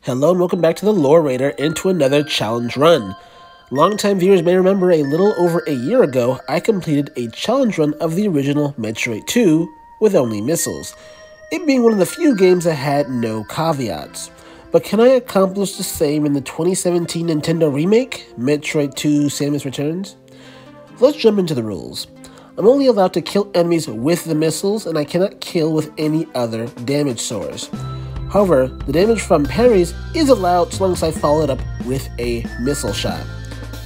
Hello and welcome back to the Lore Raider into another challenge run. Longtime viewers may remember a little over a year ago, I completed a challenge run of the original Metroid 2 with only missiles, it being one of the few games that had no caveats. But can I accomplish the same in the 2017 Nintendo remake, Metroid 2 Samus Returns? Let's jump into the rules. I'm only allowed to kill enemies with the missiles, and I cannot kill with any other damage source. However, the damage from parries is allowed so long as I follow it up with a missile shot.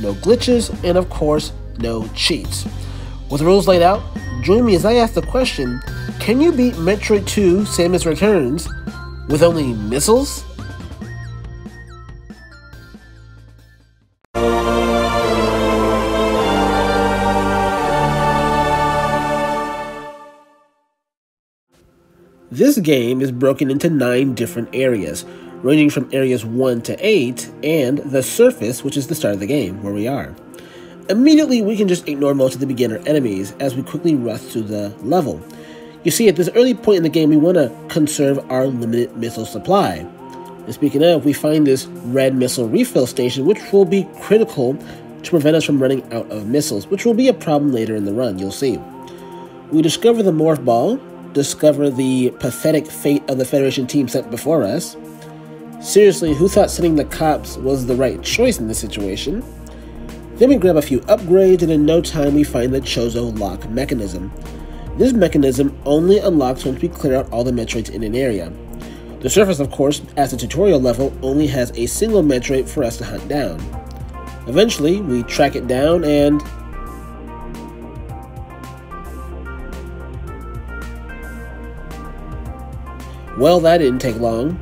No glitches, and of course, no cheats. With the rules laid out, join me as I ask the question, can you beat Metroid 2 Samus Returns with only missiles? This game is broken into 9 different areas, ranging from areas 1 to 8, and the surface, which is the start of the game, where we are. Immediately, we can just ignore most of the beginner enemies as we quickly rush through the level. You see, at this early point in the game, we want to conserve our limited missile supply. And speaking of, we find this red missile refill station, which will be critical to prevent us from running out of missiles, which will be a problem later in the run, you'll see. We discover the Morph Ball, discover the pathetic fate of the Federation team sent before us. Seriously, who thought sending the cops was the right choice in this situation? Then we grab a few upgrades, and in no time we find the Chozo lock mechanism. This mechanism only unlocks once we clear out all the Metroids in an area. The surface, of course, as a tutorial level, only has a single Metroid for us to hunt down. Eventually, we track it down and well, that didn't take long.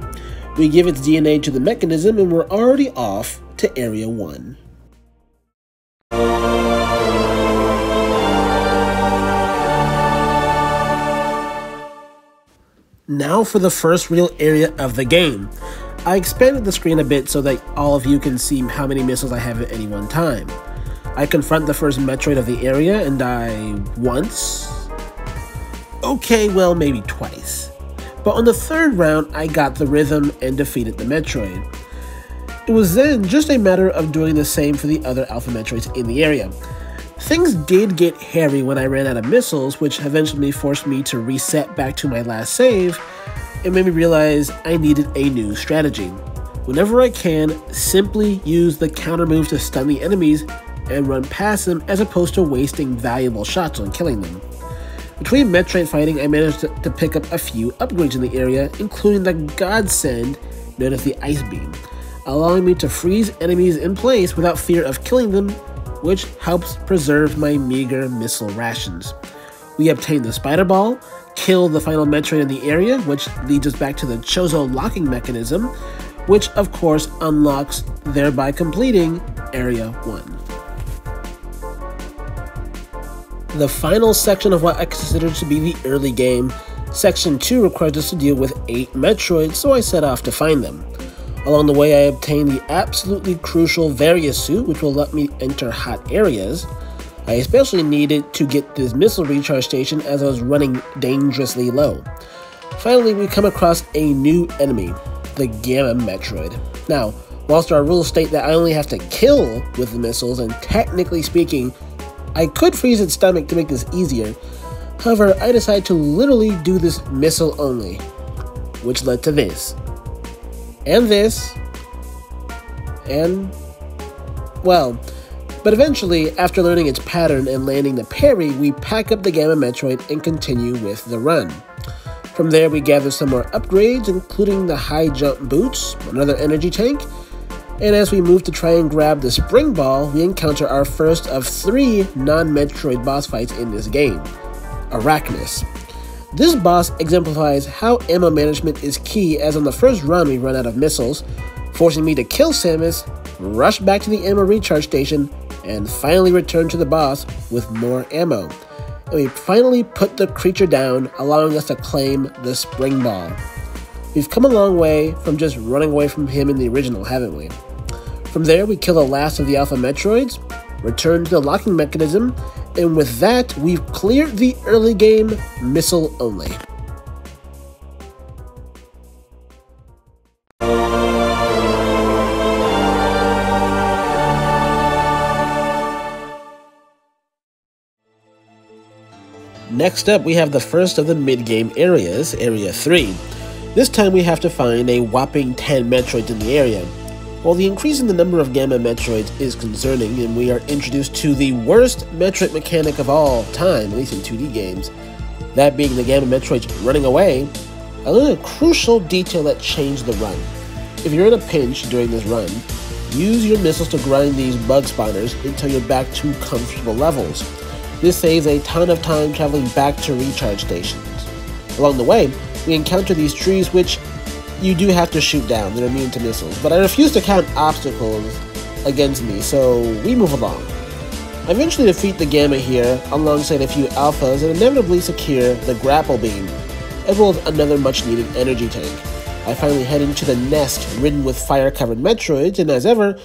We give its DNA to the mechanism and we're already off to Area 1. Now for the first real area of the game. I expanded the screen a bit so that all of you can see how many missiles I have at any one time. I confront the first Metroid of the area and die once? Okay, well, maybe twice. But on the third round, I got the rhythm and defeated the Metroid. It was then just a matter of doing the same for the other Alpha Metroids in the area. Things did get hairy when I ran out of missiles, which eventually forced me to reset back to my last save, and made me realize I needed a new strategy. Whenever I can, simply use the counter move to stun the enemies and run past them as opposed to wasting valuable shots on killing them. Between Metroid fighting, I managed to pick up a few upgrades in the area, including the godsend known as the Ice Beam, allowing me to freeze enemies in place without fear of killing them, which helps preserve my meager missile rations. We obtain the Spider Ball, kill the final Metroid in the area, which leads us back to the Chozo locking mechanism, which of course unlocks, thereby completing Area 1. The final section of what I consider to be the early game, Section 2, requires us to deal with 8 Metroids, so I set off to find them. Along the way, I obtained the absolutely crucial Various suit, which will let me enter hot areas. I especially needed to get this missile recharge station as I was running dangerously low. Finally, we come across a new enemy, the Gamma Metroid. Now, whilst our rules state that I only have to kill with the missiles, and technically speaking, I could freeze its stomach to make this easier. However, I decided to literally do this missile only, which led to this. And this. And, well, but eventually, after learning its pattern and landing the parry, we pack up the Gamma Metroid and continue with the run. From there, we gather some more upgrades, including the high jump boots, another energy tank, and as we move to try and grab the Spring Ball, we encounter our first of 3 non-Metroid boss fights in this game, Arachnus. This boss exemplifies how ammo management is key, as on the first run we run out of missiles, forcing me to kill Samus, rush back to the ammo recharge station, and finally return to the boss with more ammo. And we finally put the creature down, allowing us to claim the Spring Ball. We've come a long way from just running away from him in the original, haven't we? From there, we kill the last of the Alpha Metroids, return to the locking mechanism, and with that, we've cleared the early game missile only. Next up, we have the first of the mid-game areas, Area 3. This time we have to find a whopping 10 Metroids in the area. While the increase in the number of Gamma Metroids is concerning, and we are introduced to the worst Metroid mechanic of all time, at least in 2D games, that being the Gamma Metroids running away, I learned a crucial detail that changed the run. If you're in a pinch during this run, use your missiles to grind these bug spawners until you're back to comfortable levels. This saves a ton of time traveling back to recharge stations. Along the way, we encounter these trees which you do have to shoot down, they're immune to missiles, but I refuse to count obstacles against me, so we move along. I eventually defeat the Gamma here, alongside a few Alphas, and inevitably secure the Grapple Beam, as well as another much needed energy tank. I finally head into the nest ridden with fire-covered Metroids, and as ever,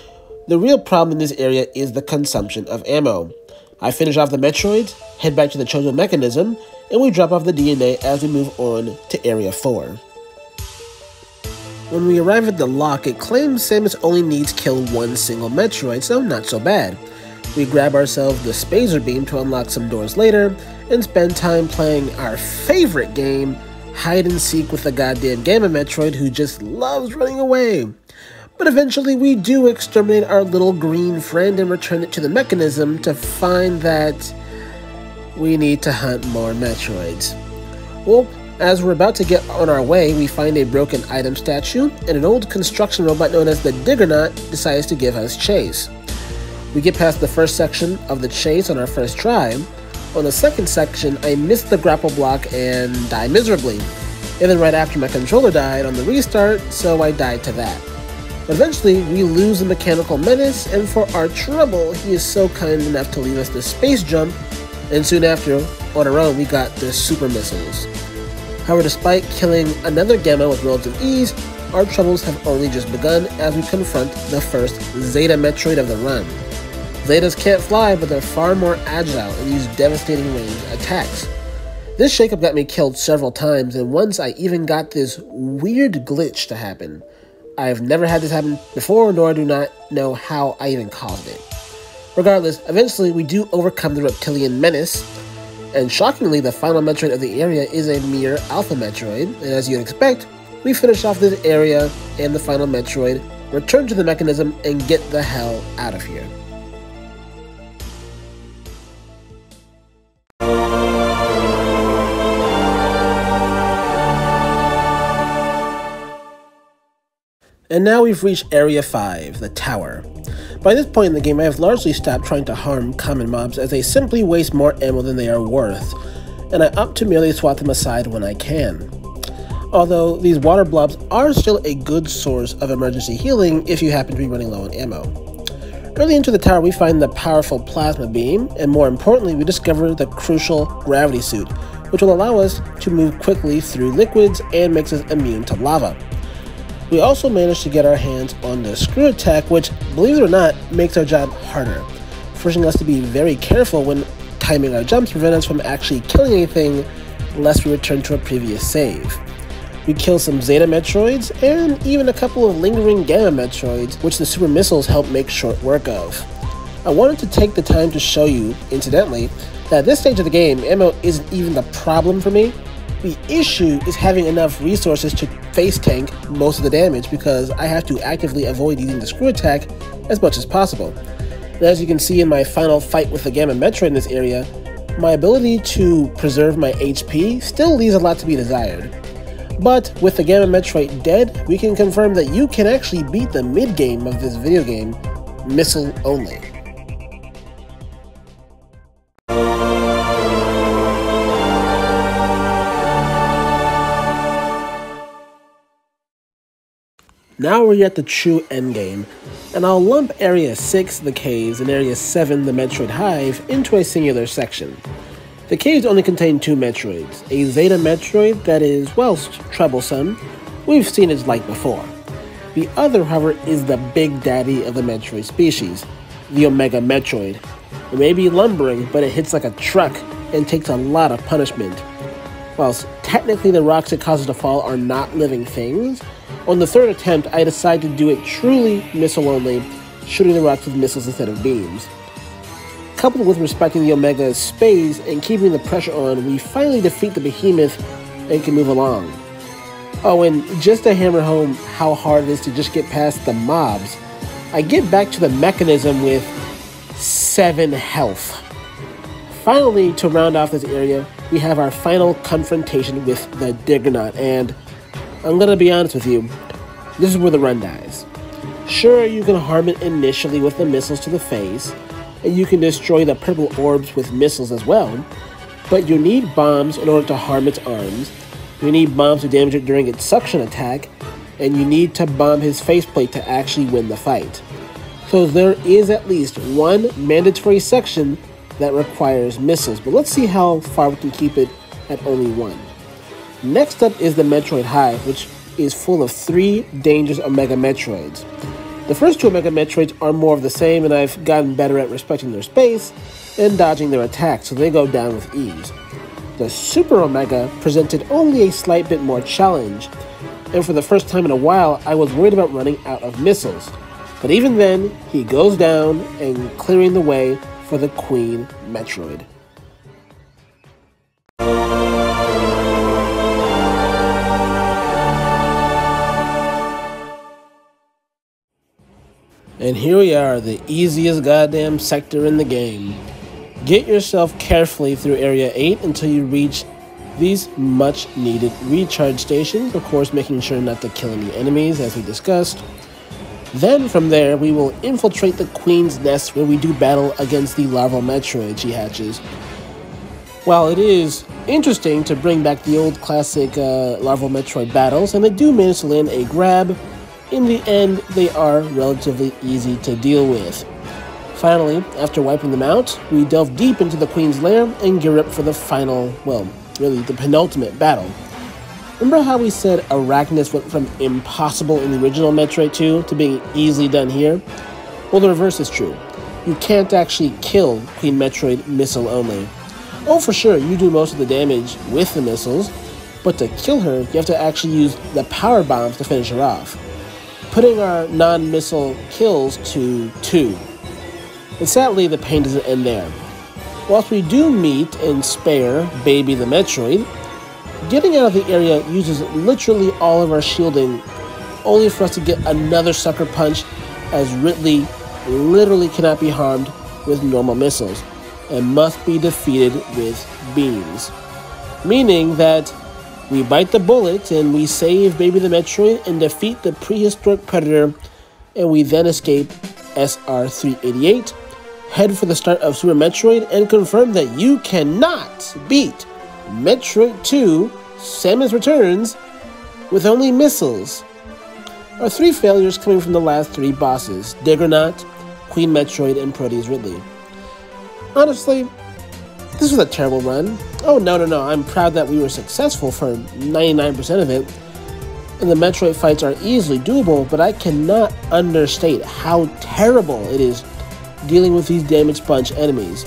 the real problem in this area is the consumption of ammo. I finish off the Metroids, head back to the chosen mechanism, and we drop off the DNA as we move on to Area 4. When we arrive at the lock, it claims Samus only needs to kill one single Metroid, so not so bad. We grab ourselves the Spazer Beam to unlock some doors later, and spend time playing our favorite game, hide and seek with the goddamn Gamma Metroid who just loves running away. But eventually we do exterminate our little green friend and return it to the mechanism to find that we need to hunt more Metroids. Well, as we're about to get on our way, we find a broken item statue, and an old construction robot known as the Diggernaut decides to give us chase. We get past the first section of the chase on our first try. On the second section, I missed the grapple block and die miserably. And then right after my controller died on the restart, so I died to that. But eventually, we lose the mechanical menace, and for our trouble, he is so kind enough to leave us the space jump, and soon after, on our own, we got the super missiles. However, despite killing another Gamma with relative ease, our troubles have only just begun as we confront the first Zeta Metroid of the run. Zetas can't fly, but they're far more agile and use devastating ranged attacks. This shakeup got me killed several times, and once I even got this weird glitch to happen. I've never had this happen before, nor do not know how I even caused it. Regardless, eventually we do overcome the reptilian menace, and shockingly, the final Metroid of the area is a mere Alpha Metroid, and as you'd expect, we finish off this area and the final Metroid, return to the mechanism, and get the hell out of here. And now we've reached Area 5, the Tower. By this point in the game, I have largely stopped trying to harm common mobs as they simply waste more ammo than they are worth, and I opt to merely swat them aside when I can. Although these water blobs are still a good source of emergency healing if you happen to be running low on ammo. Early into the tower, we find the powerful plasma beam, and more importantly, we discover the crucial gravity suit, which will allow us to move quickly through liquids and makes us immune to lava. We also managed to get our hands on the screw attack, which, believe it or not, makes our job harder, forcing us to be very careful when timing our jumps to prevent us from actually killing anything lest we return to a previous save. We kill some Zeta Metroids, and even a couple of lingering Gamma Metroids, which the super missiles help make short work of. I wanted to take the time to show you, incidentally, that at this stage of the game, ammo isn't even the problem for me. The issue is having enough resources to face tank most of the damage because I have to actively avoid using the screw attack as much as possible. And as you can see in my final fight with the Gamma Metroid in this area, my ability to preserve my HP still leaves a lot to be desired. But with the Gamma Metroid dead, we can confirm that you can actually beat the mid-game of this video game, missile only. Now we're at the true endgame, and I'll lump Area 6, the caves, and Area 7, the Metroid Hive, into a singular section. The caves only contain two Metroids, a Zeta Metroid that is, whilst troublesome, we've seen its like before. The other, however, is the big daddy of the Metroid species, the Omega Metroid. It may be lumbering, but it hits like a truck and takes a lot of punishment. Whilst technically the rocks it causes to fall are not living things, on the third attempt I decided to do it truly missile only, shooting the rocks with missiles instead of beams. coupled with respecting the Omega's space and keeping the pressure on, we finally defeat the behemoth and can move along. Oh, and just to hammer home how hard it is to just get past the mobs, I get back to the mechanism with 7 health. Finally, to round off this area, we have our final confrontation with the Diggernaut, and I'm gonna be honest with you, this is where the run dies. Sure, you can harm it initially with the missiles to the face, and you can destroy the purple orbs with missiles as well, but you need bombs in order to harm its arms, you need bombs to damage it during its suction attack, and you need to bomb his faceplate to actually win the fight. So there is at least one mandatory section that requires missiles, but let's see how far we can keep it at only one. Next up is the Metroid Hive, which is full of 3 dangerous Omega Metroids. The first 2 Omega Metroids are more of the same, and I've gotten better at respecting their space and dodging their attacks, so they go down with ease. The Super Omega presented only a slight bit more challenge, and for the first time in a while, I was worried about running out of missiles. But even then, he goes down and clearing the way for the Queen Metroid. And here we are, the easiest goddamn sector in the game. Get yourself carefully through Area 8 until you reach these much needed recharge stations, of course making sure not to kill any enemies as we discussed. Then from there we will infiltrate the Queen's Nest where we do battle against the larval Metroid she hatches. While it is interesting to bring back the old classic larval Metroid battles, and they do manage to land a grab, in the end they are relatively easy to deal with. Finally, after wiping them out, we delve deep into the Queen's lair and gear up for the final, well, really the penultimate battle. Remember how we said Arachnus went from impossible in the original Metroid 2 to being easily done here? Well, the reverse is true. You can't actually kill Queen Metroid missile only. Oh, for sure, you do most of the damage with the missiles, but to kill her, you have to actually use the power bombs to finish her off, putting our non-missile kills to 2. And sadly, the pain doesn't end there. Whilst we do meet and spare Baby the Metroid, getting out of the area uses literally all of our shielding, only for us to get another sucker punch, as Ridley literally cannot be harmed with normal missiles and must be defeated with beams. Meaning that we bite the bullet and we save Baby the Metroid and defeat the prehistoric predator, and we then escape SR-388, head for the start of Super Metroid, and confirm that you cannot beat Metroid 2 Samus Returns with only missiles. Our 3 failures coming from the last 3 bosses: Diggernaut, Queen Metroid, and Proteus Ridley. Honestly, this was a terrible run. Oh no, I'm proud that we were successful for 99% of it, and the Metroid fights are easily doable, but I cannot understate how terrible it is dealing with these damage sponge enemies.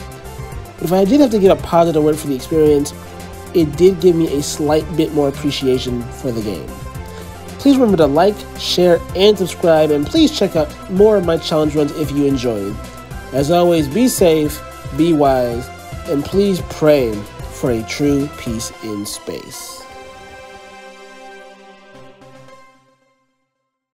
But if I did have to give a positive word for the experience, it did give me a slight bit more appreciation for the game. Please remember to like, share, and subscribe, and please check out more of my challenge runs if you enjoyed. As always, be safe, be wise, and please pray for a true peace in space.